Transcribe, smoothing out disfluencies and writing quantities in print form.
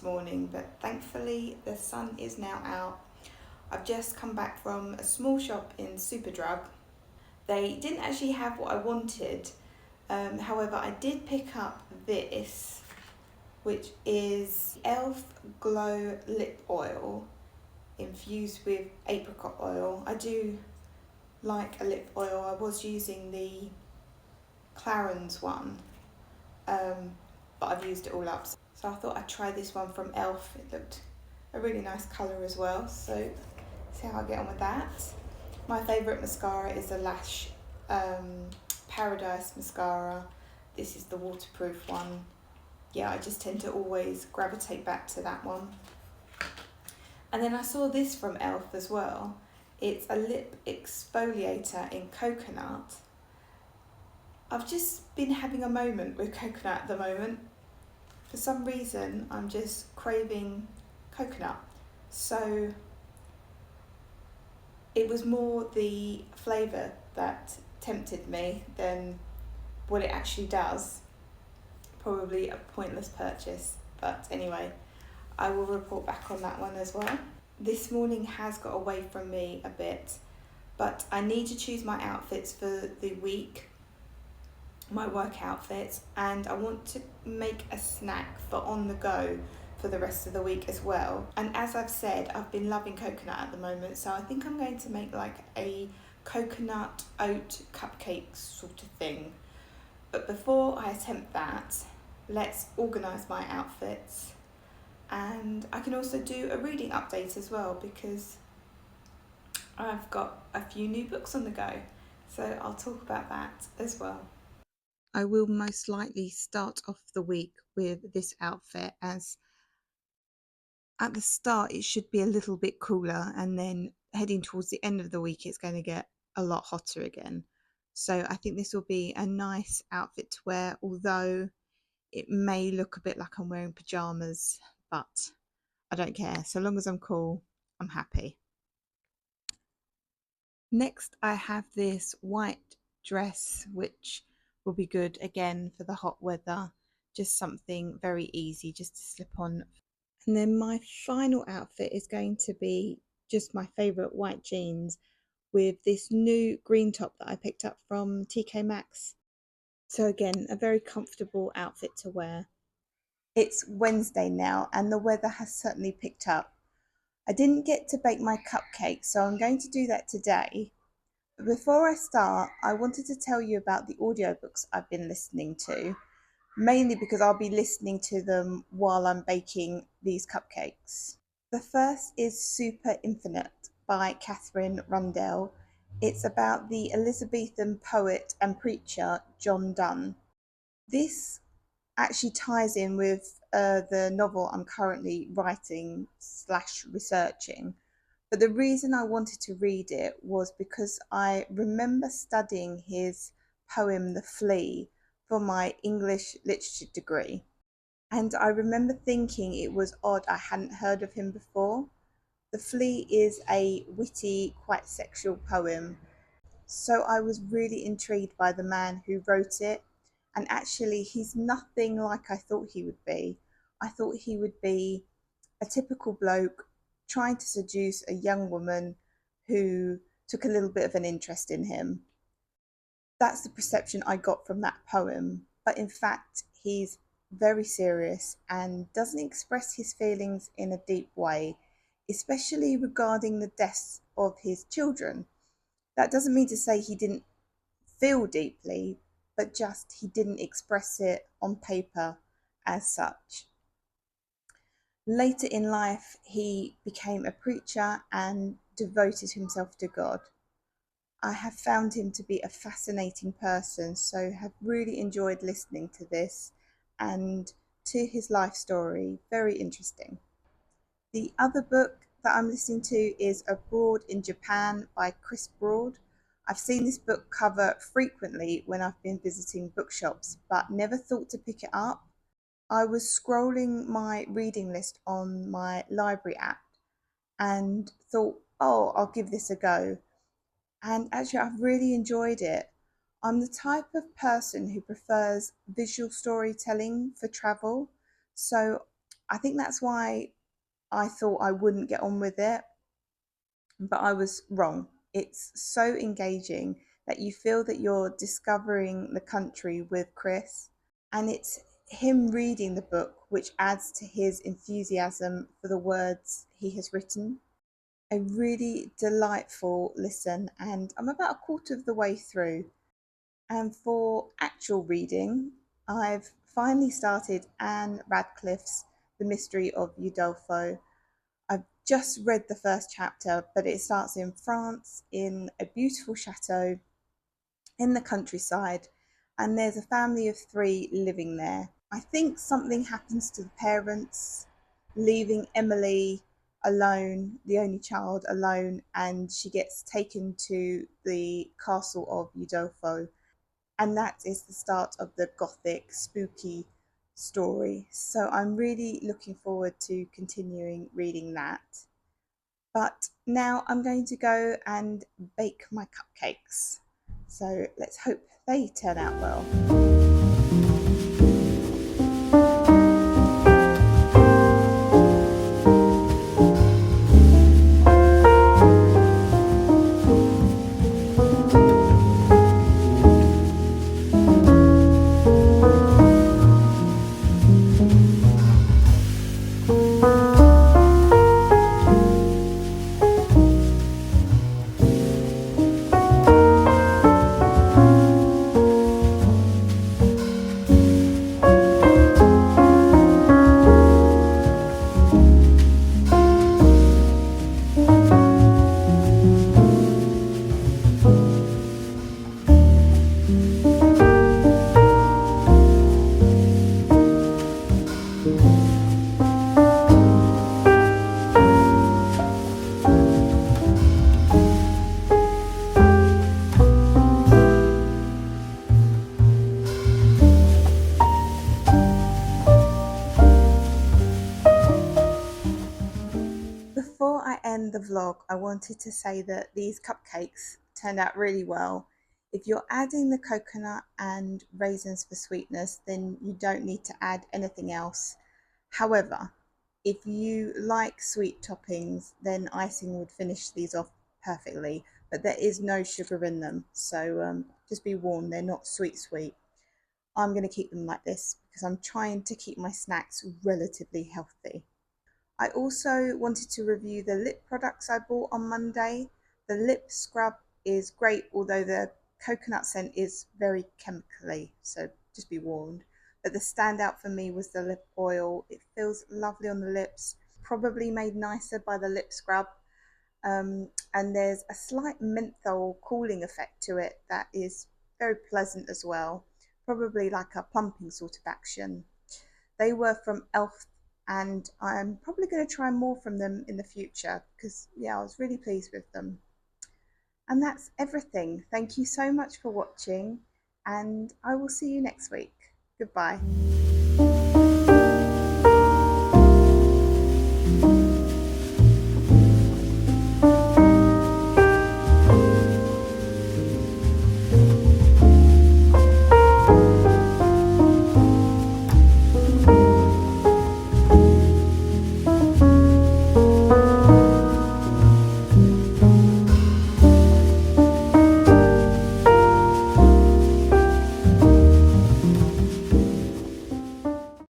morning, but thankfully the sun is now out. I've just come back from a small shop in Superdrug. They didn't actually have what I wanted, however I did pick up this, which is Elf Glow Lip Oil infused with apricot oil. I do like a lip oil. I was using the Clarins one, but I've used it all up. So I thought I'd try this one from Elf. It looked a really nice colour as well. So see how I get on with that. My favourite mascara is the Lash Paradise mascara. This is the waterproof one. Yeah, I just tend to always gravitate back to that one. And then I saw this from Elf as well. It's a lip exfoliator in coconut. I've just been having a moment with coconut at the moment. For some reason, I'm just craving coconut. So it was more the flavour that tempted me than what it actually does. Probably a pointless purchase, but anyway, I will report back on that one as well. This morning has got away from me a bit, but I need to choose my outfits for the week, my work outfits, and I want to make a snack for on the go for the rest of the week as well. And as I've said, I've been loving coconut at the moment, so I think I'm going to make like a coconut oat cupcake sort of thing. But before I attempt that, let's organise my outfits. And I can also do a reading update as well, because I've got a few new books on the go. So I'll talk about that as well. I will most likely start off the week with this outfit, as at the start it should be a little bit cooler, and then heading towards the end of the week it's going to get a lot hotter again. So I think this will be a nice outfit to wear, although it may look a bit like I'm wearing pyjamas, but I don't care. So long as I'm cool, I'm happy. Next, I have this white dress, which will be good again for the hot weather. Just something very easy just to slip on. And then my final outfit is going to be just my favourite white jeans with this new green top that I picked up from TK Maxx. So again, a very comfortable outfit to wear. It's Wednesday now and the weather has certainly picked up. I didn't get to bake my cupcakes, so I'm going to do that today. But before I start, I wanted to tell you about the audiobooks I've been listening to, mainly because I'll be listening to them while I'm baking these cupcakes. The first is Super Infinite by Catherine Rundell. It's about the Elizabethan poet and preacher John Donne. This actually ties in with the novel I'm currently writing / researching. But the reason I wanted to read it was because I remember studying his poem The Flea for my English literature degree. And I remember thinking it was odd I hadn't heard of him before. The Flea is a witty, quite sexual poem. So I was really intrigued by the man who wrote it. And actually, he's nothing like I thought he would be. I thought he would be a typical bloke trying to seduce a young woman who took a little bit of an interest in him. That's the perception I got from that poem. But in fact, he's very serious and doesn't express his feelings in a deep way, especially regarding the deaths of his children. That doesn't mean to say he didn't feel deeply, but just he didn't express it on paper as such. Later in life, he became a preacher and devoted himself to God. I have found him to be a fascinating person, so have really enjoyed listening to this and to his life story. Very interesting. The other book that I'm listening to is Abroad in Japan by Chris Broad. I've seen this book cover frequently when I've been visiting bookshops, but never thought to pick it up. I was scrolling my reading list on my library app and thought, oh, I'll give this a go. And actually, I've really enjoyed it. I'm the type of person who prefers visual storytelling for travel. So I think that's why I thought I wouldn't get on with it, but I was wrong. It's so engaging that you feel that you're discovering the country with Chris, and it's him reading the book which adds to his enthusiasm for the words he has written. A really delightful listen, and I'm about a quarter of the way through. And for actual reading, I've finally started Anne Radcliffe's The Mystery of Udolpho. I've just read the first chapter, but it starts in France in a beautiful chateau in the countryside, and there's a family of three living there. I think something happens to the parents, leaving Emily alone, the only child alone, and she gets taken to the castle of Udolpho. And that is the start of the gothic, spooky story. So I'm really looking forward to continuing reading that. But now I'm going to go and bake my cupcakes. So let's hope they turn out well. Before I end the vlog, I wanted to say that these cupcakes turned out really well. If you're adding the coconut and raisins for sweetness, then you don't need to add anything else. However, if you like sweet toppings, then icing would finish these off perfectly, but there is no sugar in them, so just be warned, they're not sweet. I'm going to keep them like this because I'm trying to keep my snacks relatively healthy. I also wanted to review the lip products I bought on Monday. The lip scrub is great, although the coconut scent is very chemically, so just be warned. But the standout for me was the lip oil. It feels lovely on the lips, probably made nicer by the lip scrub. And there's a slight menthol cooling effect to it that is very pleasant as well, probably like a plumping sort of action. They were from Elf, and I'm probably going to try more from them in the future because, yeah, I was really pleased with them. And that's everything. Thank you so much for watching, and I will see you next week. Goodbye.